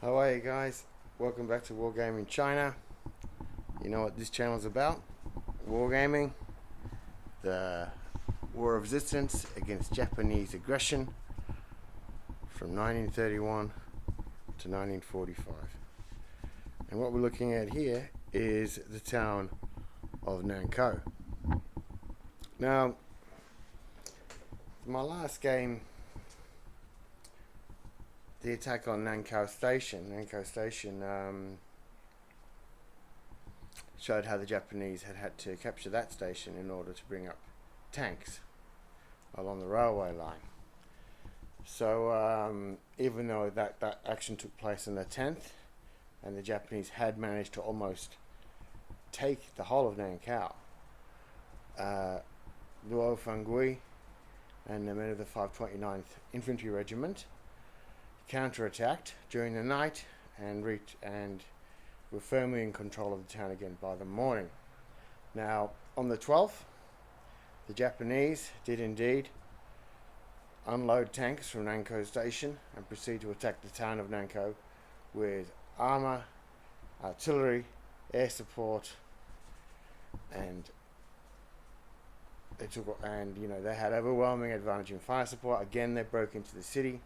How are you guys? Welcome back to Wargaming China. You know what this channel is about? Wargaming, the war of resistance against Japanese aggression from 1931 to 1945. And what we're looking at here is the town of Nankou. Now, my last game, the attack on Nankou Station showed how the Japanese had to capture that station in order to bring up tanks along the railway line. So even though that action took place on the 10th, and the Japanese had managed to almost take the whole of Nankou, Luo Fangui and the men of the 529th Infantry Regiment counterattacked during the night and were firmly in control of the town again by the morning. Now, on the 12th, the Japanese did indeed unload tanks from Nankou Station and proceed to attack the town of Nankou with armour, artillery, air support, and they had overwhelming advantage in fire support. Again, they broke into the city.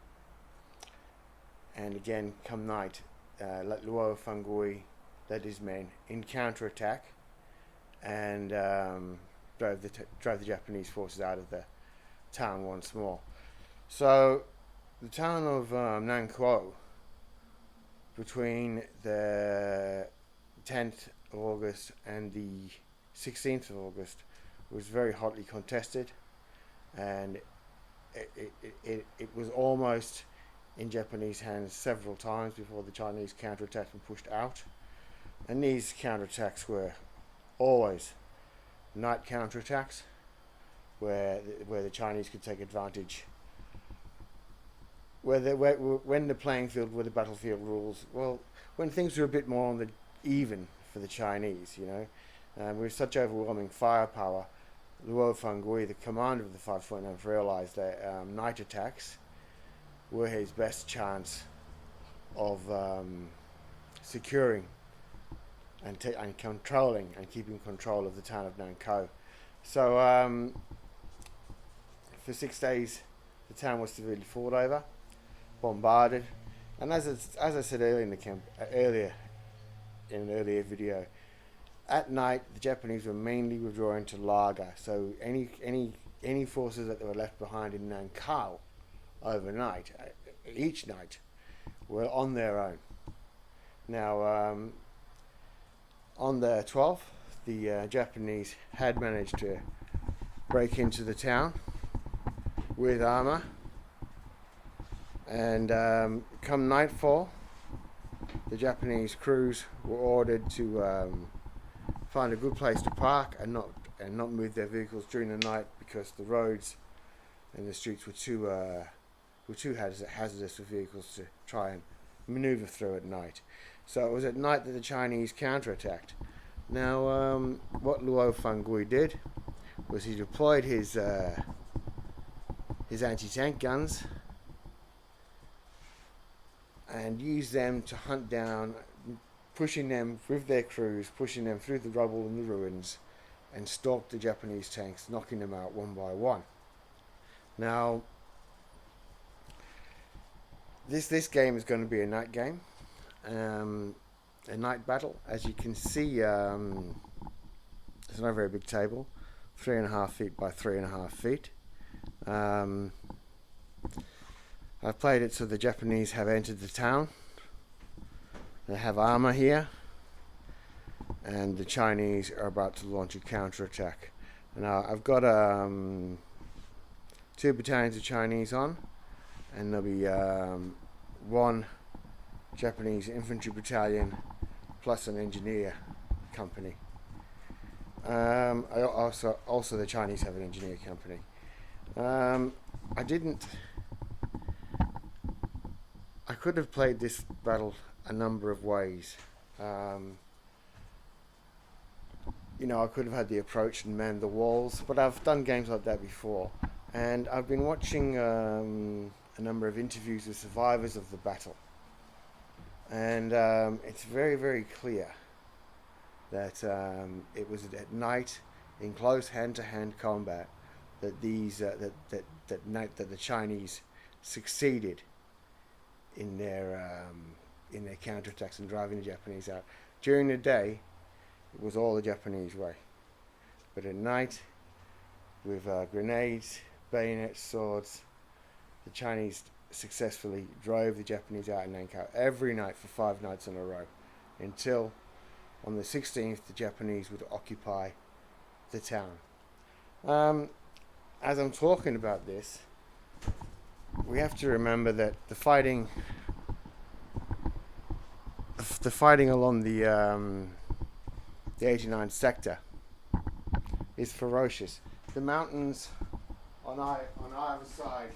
And again, come night, Luo Fangui led his men in counterattack and drove the Japanese forces out of the town once more. So the town of Nankou, between the 10th of August and the 16th of August, was very hotly contested, and it was almost in Japanese hands several times before the Chinese counterattacked and pushed out. And these counterattacks were always night counterattacks, where the Chinese could take advantage. When the playing field, where the battlefield rules, well, when things were a bit more on the even for the Chinese, with such overwhelming firepower, Luo Fangui, the commander of the 529th, realized that night attacks were his best chance of securing and controlling and keeping control of the town of Nankou. So for 6 days, the town was severely fought over, bombarded, and as I said earlier in an earlier video, at night the Japanese were mainly withdrawing to Laga. So any forces that were left behind in Nankou overnight, each night, were on their own. Now, on the 12th, the Japanese had managed to break into the town with armour, and come nightfall, the Japanese crews were ordered to find a good place to park and not move their vehicles during the night, because the roads and the streets were too hazardous for vehicles to try and maneuver through at night. So it was at night that the Chinese counterattacked. Now, what Luo Fangui did was he deployed his anti-tank guns and used them to hunt down, pushing them with their crews, pushing them through the rubble and the ruins, and stalked the Japanese tanks, knocking them out one by one. Now, this game is going to be a night game, a night battle. As you can see, it's not a very big table, 3.5 feet by 3.5 feet. I've played it so the Japanese have entered the town. They have armor here, and the Chinese are about to launch a counterattack. Now, I've got 2 battalions of Chinese on, and there'll be 1 Japanese infantry battalion plus an engineer company. Also the Chinese have an engineer company. I could have played this battle a number of ways. I could have had the approach and manned the walls, but I've done games like that before, and I've been watching a number of interviews with survivors of the battle, And it's very, very clear that it was at night in close hand-to-hand combat that that the Chinese succeeded in their counterattacks and driving the Japanese out. During the day, it was all the Japanese way, but at night, with grenades, bayonets, swords, the Chinese successfully drove the Japanese out in Nankou every night for 5 nights in a row, until on the 16th the Japanese would occupy the town. As I'm talking about this, we have to remember that the fighting along the 89th sector is ferocious. The mountains on either side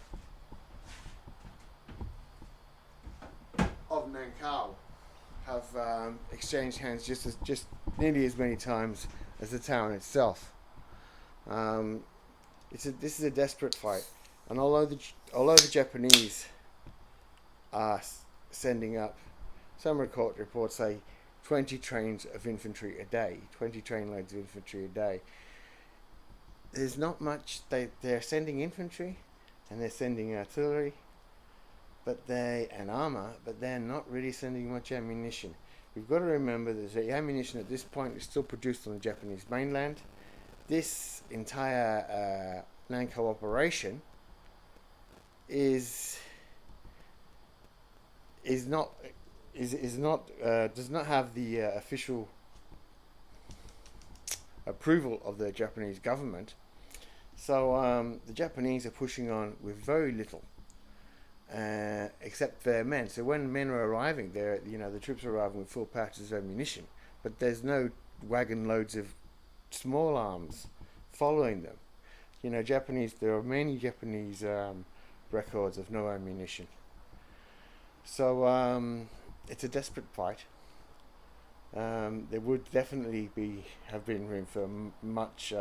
of Nankou have exchanged hands just nearly as many times as the town itself. This is a desperate fight, and although the Japanese are sending up, some reports say 20 trains of infantry a day, 20 trainloads of infantry a day. There's not much. They're sending infantry, and they're sending artillery, and armor, but they're not really sending much ammunition. We've got to remember that the ammunition at this point is still produced on the Japanese mainland. This entire Nankou operation does not have the official approval of the Japanese government. So the Japanese are pushing on with very little, except their men. So when men are arriving, the troops are arriving with full pouches of ammunition, but there's no wagon loads of small arms following them. There are many Japanese records of no ammunition. So it's a desperate fight. There would definitely have been room for much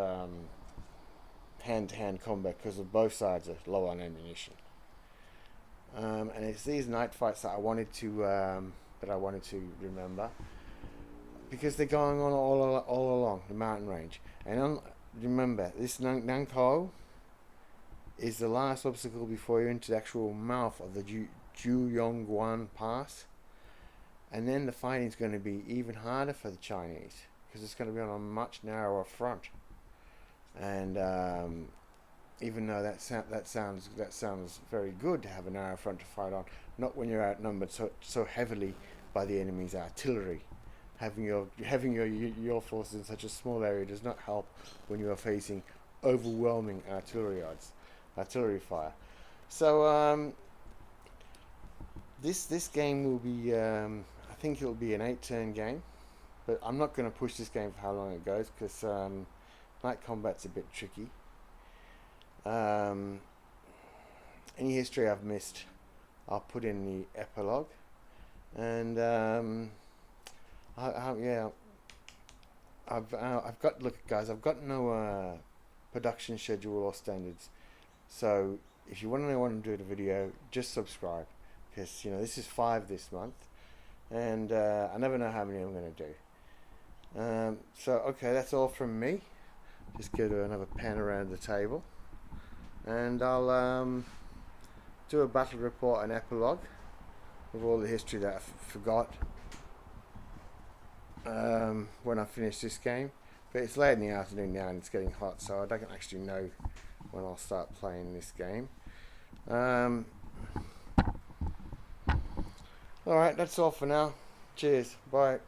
hand-to-hand combat because of both sides are low on ammunition. And it's these night fights that I wanted to remember, because they're going on all along the mountain range. And remember, this Nankou is the last obstacle before you're into the actual mouth of the Juyongguan Pass. And then the fighting's going to be even harder for the Chinese, because it's going to be on a much narrower front. And even though that sounds very good to have a narrow front to fight on, not when you're outnumbered so heavily by the enemy's artillery. Having your forces in such a small area does not help when you are facing overwhelming artillery fire. So this game will be, I think it'll be an 8-turn game, but I'm not going to push this game for how long it goes, because night combat's a bit tricky. Any history I've missed, I'll put in the epilogue, and I've got no production schedule or standards. So if you want to know when I'm doing a video, just subscribe, because this is 5 this month, and I never know how many I'm going to do. So okay, that's all from me. Just go to another pan around the table, and I'll do a battle report and epilogue with all the history that I forgot when I finish this game. But it's late in the afternoon now and it's getting hot, so I don't actually know when I'll start playing this game. Alright, that's all for now. Cheers, bye.